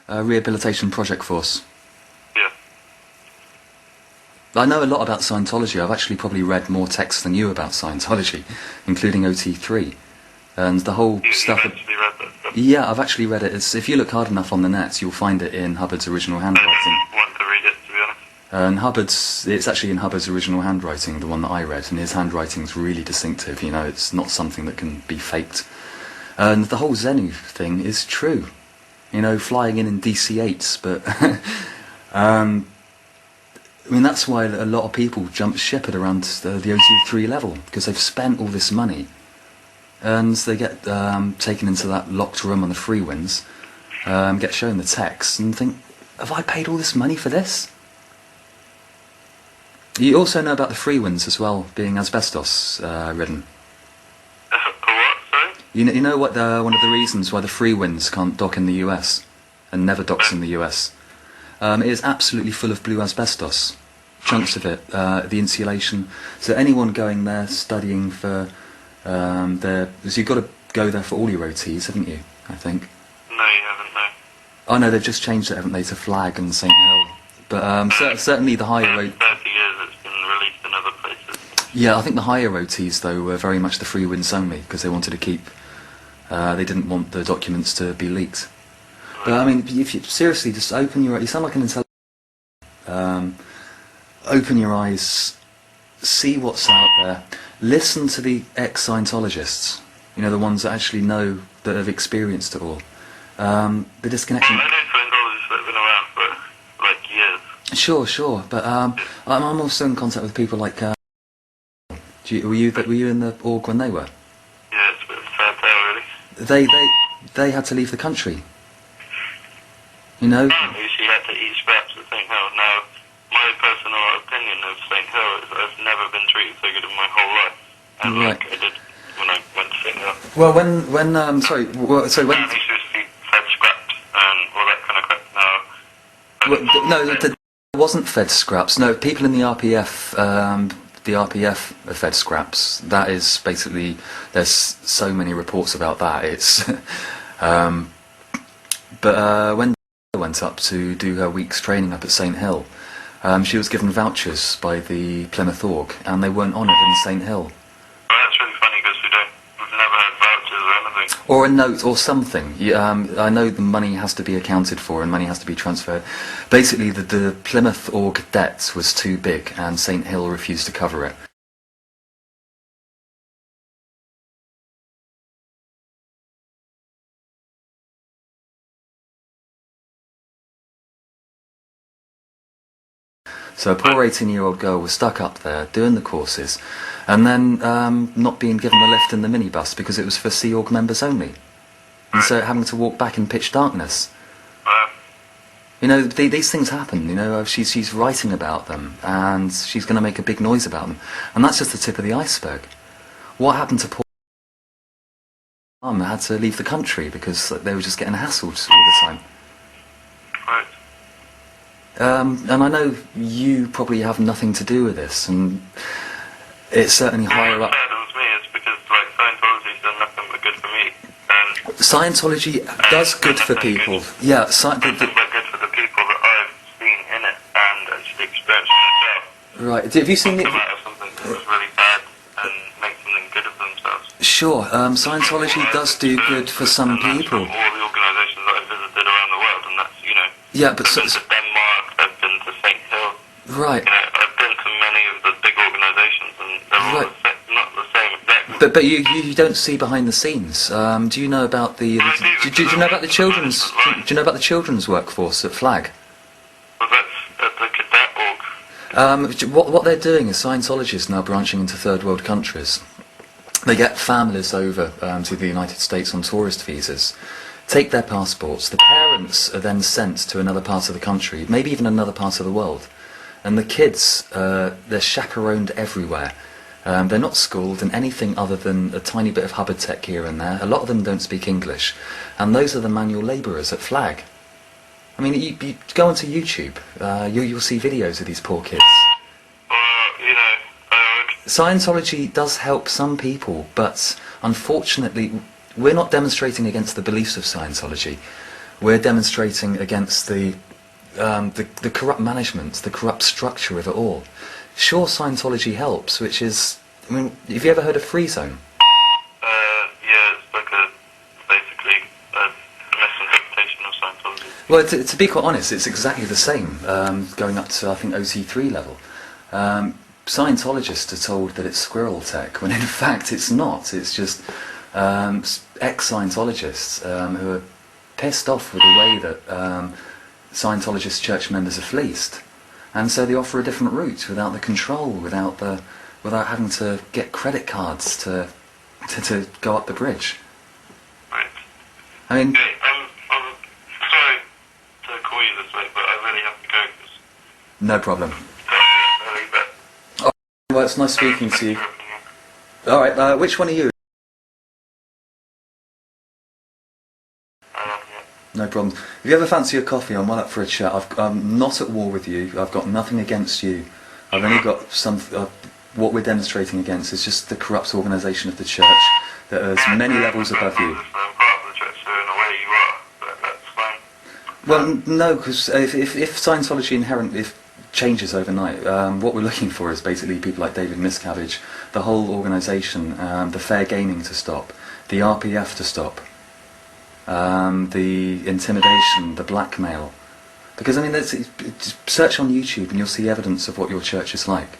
Rehabilitation Project Force. Yeah. I know a lot about Scientology. I've actually probably read more texts than you about Scientology, including OT3. And the whole stuff... You've actually read that stuff? Yeah, I've actually read it. If you look hard enough on the net, you'll find it in Hubbard's original handwriting. I want to read it, to be honest. And it's actually in Hubbard's original handwriting, the one that I read, and his handwriting's really distinctive, you know, it's not something that can be faked. And the whole Xenu thing is true. You know, flying in DC-8s, but... I mean, that's why a lot of people jump ship at around the OT3 level, because they've spent all this money. And they get taken into that locked room on the free winds, get shown the text, and think, have I paid all this money for this? You also know about the free winds as well, being asbestos ridden. What, sorry? You know what one of the reasons why the free winds can't dock in the US, and never docks in the US? It is absolutely full of blue asbestos, chunks of it, the insulation. So anyone going there studying for because you've got to go there for all your OTs, haven't you, I think? No, you haven't, no. Oh no, they've just changed it, haven't they, to Flag and St Hill. But certainly the higher... 30 years it's been released in other places. Yeah, I think the higher OTs, though, were very much the free winds only, because they wanted to keep... they didn't want the documents to be leaked. But I mean, if you seriously just open your... You sound like an intelligent... open your eyes, see what's out there, listen to the ex-Scientologists, you know, the ones that actually know, that have experienced it all. The disconnection... Well, I know Scientologists that have been around for, like, years. Sure, but I'm also in contact with people like... were you in the org when they were? Yeah, it's a bit of a fair tale, really. They had to leave the country. You know? Apparently she had to eat scraps at St Hill. Now, my personal opinion of St Hill is I've never been treated so good in my whole life. And right. like I did when I went to St Hill. Well, when when... Apparently she was fed scraps and all that kind of crap. Now... there wasn't fed scraps. No, people in the RPF... the RPF are fed scraps. That is basically... There's so many reports about that. It's... but when went up to do her week's training up at St Hill, she was given vouchers by the Plymouth Org, and they weren't honoured in St Hill. Well, that's really funny because we've never had vouchers or anything. Or a note or something. I know the money has to be accounted for and money has to be transferred. Basically, the Plymouth Org debt was too big, and St Hill refused to cover it. So a poor 18-year-old girl was stuck up there doing the courses, and then not being given a lift in the minibus because it was for Sea Org members only, and so having to walk back in pitch darkness. You know, these things happen. You know, she's writing about them, and she's going to make a big noise about them, and that's just the tip of the iceberg. What happened to poor mum? Had to leave the country because they were just getting hassled all the time. Right. And I know you probably have nothing to do with this, and it's certainly higher up. What saddens me is because, like, Scientology's done nothing but good for me. And Scientology does good for people. Yeah, nothing but good for the people that I've seen in it and actually experienced myself. Right. Have you seen Come out of something that was really bad and make something good of themselves. Sure. Scientology does do good for some and people. That's from all the organisations that I've visited around the world, and that's, you know... Yeah, but... I've been to Denmark, I've been to St Hill. Right. You know, I've been to many of the big organisations, and they're all Right. not the same exactly. But you don't see behind the scenes. Do you know about the... Do you know about the children's... Do you know about the children's workforce at Flag? Well, that's at the cadet org. What they're doing is Scientologists now branching into third world countries. They get families over to the United States on tourist visas, take their passports, the parents are then sent to another part of the country, maybe even another part of the world, and the kids, they're chaperoned everywhere. They're not schooled in anything other than a tiny bit of Hubbard tech here and there. A lot of them don't speak English, and those are the manual labourers at Flag. I mean, you go onto YouTube, you'll see videos of these poor kids. You know, Scientology does help some people, but unfortunately, we're not demonstrating against the beliefs of Scientology. We're demonstrating against the corrupt management, the corrupt structure of it all. Sure, Scientology helps, which is, I mean, have you ever heard of Free Zone? Yeah, it's like basically a misinterpretation of Scientology. Well, to be quite honest, it's exactly the same, going up to, I think, OT3 level. Scientologists are told that it's squirrel tech, when in fact it's not. It's just ex-Scientologists who are pissed off with the way that Scientologist church members are fleeced. And so they offer a different route, without the control, without having to get credit cards to go up the bridge. Right. I mean... Okay, I'm sorry to call you this way, but I really have to go. No problem. I'll leave it. Well, it's nice speaking to you. Alright, which one are you? No problem. If you ever fancy a coffee, I'm one up for a chat. I'm not at war with you. I've got nothing against you. I've only got some... what we're demonstrating against is just the corrupt organisation of the church that is many levels above you. I'm part of the church, so in a way you are, but that's fine. Well, no, because if Scientology inherently changes overnight, what we're looking for is basically people like David Miscavige, the whole organisation, the fair gaming to stop, the RPF to stop, the intimidation, the blackmail. Because, I mean, search on YouTube and you'll see evidence of what your church is like.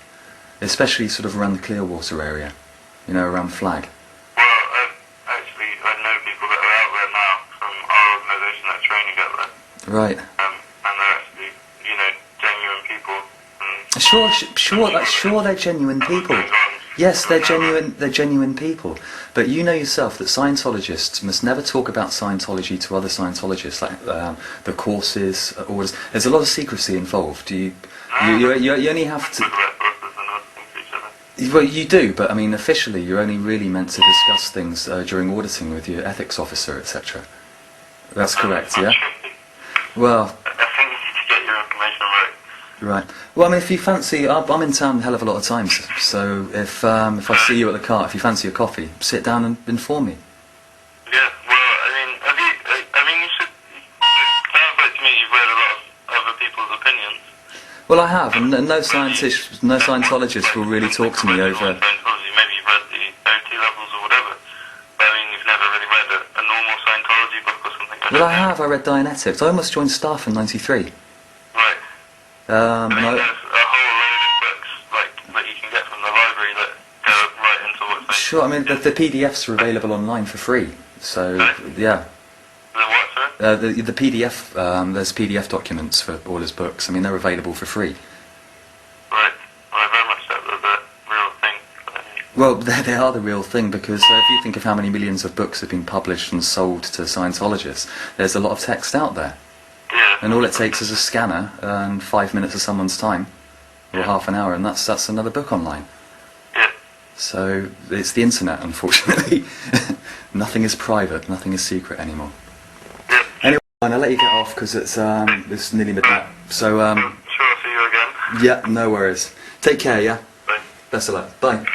Especially sort of around the Clearwater area, you know, around Flag. Well, I know people that are out there now from our organisation that's training out there. Right. And they're actually, you know, genuine people. Sure, they're genuine people. Yes, they're genuine people. But you know yourself that Scientologists must never talk about Scientology to other Scientologists, like the courses, orders. There's a lot of secrecy involved. You only have to... Well, you do, but I mean, officially, you're only really meant to discuss things during auditing with your ethics officer, etc. That's correct, yeah? Well... I think you need to get your information right. Right. Well, I mean, if you fancy... I'm in town a hell of a lot of times, so if I see you at the car, if you fancy a coffee, sit down and inform me. Yeah, well, I mean, you should... It sounds like to me you've read a lot of other people's opinions. Well, I have, and no Scientologist will really talk to me over... Scientology, maybe you've read the OT levels or whatever, but I mean, you've never really read a normal Scientology book or something. Well, I have. I read Dianetics. I almost joined staff in '93. Right. I mean, there's a whole load of books that you can get from the library that go right into what's... Sure, I mean, the PDFs are available online for free, so, yeah. The what, sorry? The PDF, there's PDF documents for all his books. I mean, they're available for free. Right. Well, I very much doubt they're the real thing. Well, they are the real thing, because if you think of how many millions of books have been published and sold to Scientologists, there's a lot of text out there. Yeah. And all it takes is a scanner and 5 minutes of someone's time, or half an hour, and that's another book online. Yeah. So it's the internet, unfortunately. Nothing is private, nothing is secret anymore. Yeah. Anyway, I'll let you get off because it's nearly midnight. So Sure, I'll see you again. yeah, no worries. Take care, yeah. Bye. Best of luck. Bye.